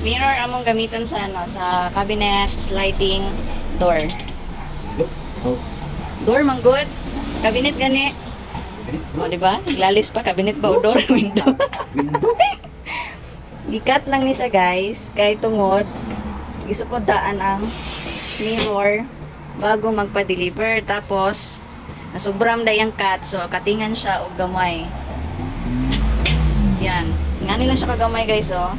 Mirror among gamitan sa ano, sa cabinet, sliding door. Oh. Door man good. Cabinet gani. O, di ba? Naglalis pa cabinet ba o door window. Gikat lang ni siya, guys, kay tungod gisukod-daan ang mirror bago magpa-deliver. Tapos nasubram dayang cut, so katingan siya og gamay. Yan. Ingani lang siya kagamay, guys, oh.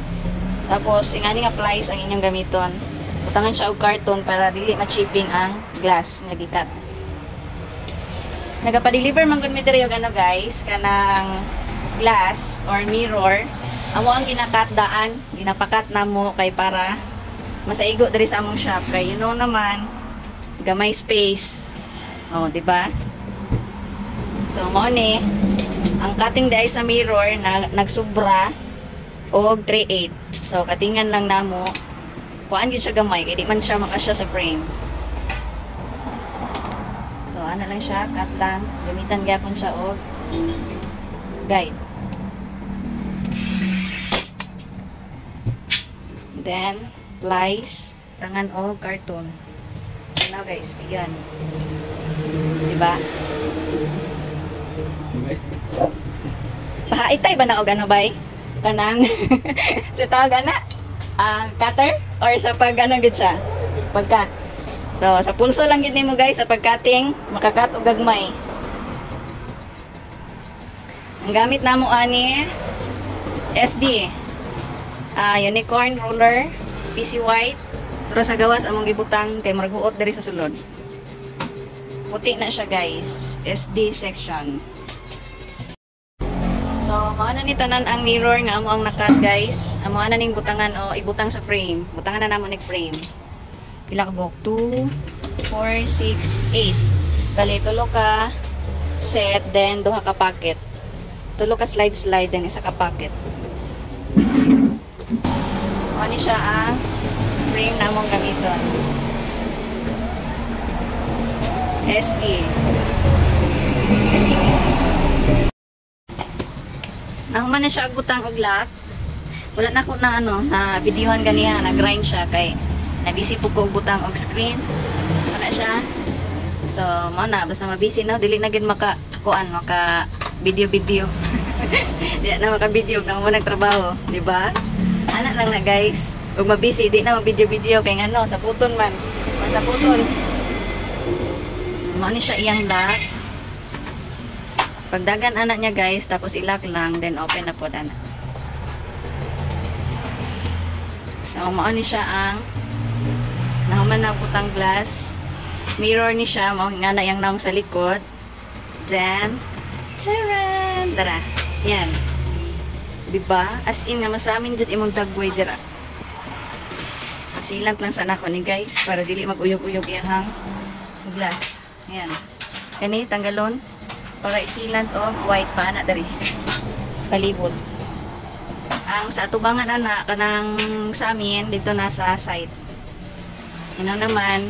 Tapos, ingani nga plies ang inyong gamiton. Butangan siya og karton para dili ma-chipping ang glass nga gikat. Nagapa-deliver man gud mi diri og ano, guys, kanang glass or mirror. Amo ang ginakat daan, ginapakat namo kay para masaigo diri sa among shop kay you know naman gamay space. Oh, di ba? So, mo ni ang cutting dai sa mirror na nagsubra og 3/8. So, katingan lang namo. Kuan gyud siya gamay kay di man siya makasya sa frame. So, ano lang siya, cut lang. Gamitan gyapon siya og guide. Then, plies, tangan o carton. Ano, guys, ayan. Diba? Pahaitay ba na o gano bay? Kanang sa tawag na cutter or sa pag ano gid siya pagkat. So sa pulso lang gid nimo, guys, sa pagcutting makakat og gagmay. Ang gamit namo ani SD unicorn roller PC white, pero sa gawas among gibutang kay maraghuot diri sa sulod. Puti na siya, guys, SD section. So, maana ni tanan ang mirror nga amo ang nakat, guys. Amo ana ning butangan o ibutang sa frame. Butangan na namo ning frame. Pila ka buok? 2, 4, 6, 8. Bali, tulo ka set, then duha ka pocket. Tulo ka slide, then isa ka pocket. Ano siya ang frame namong gamiton. SD. Nahuman na siya agutang og lock. Wala na ko na ano, na videohan ganiha, na-grind siya kay nabisi po ko og butang og screen. Wala siya. So, mao na basta mabisi na dili na gid maka video. Di na maka video nang mo nagtrabaho, di ba? Ana lang na, guys. Ug mabisi di na mag video kay ngano sa puton man. Sa puton. Mao ni siya iyang lock. Pagdagan anak niya, guys, tapos ilock lang, then open na po anak. So, mao ni siya ang nahuman na butang glass. Mirror ni siya, mao nga na yang naong sa likod. Then, charan! Dara, yan. Diba? As in nga masamin dyan imong dagway dira. Asilant lang sana ko ni, guys, para dili mag-uyog-uyog yang glass. Yan. Kani, tanggalon. Para isilant o white pa na dari palibot. Ang sa atubangan ana kanang sa amin dito na sa side. Ino naman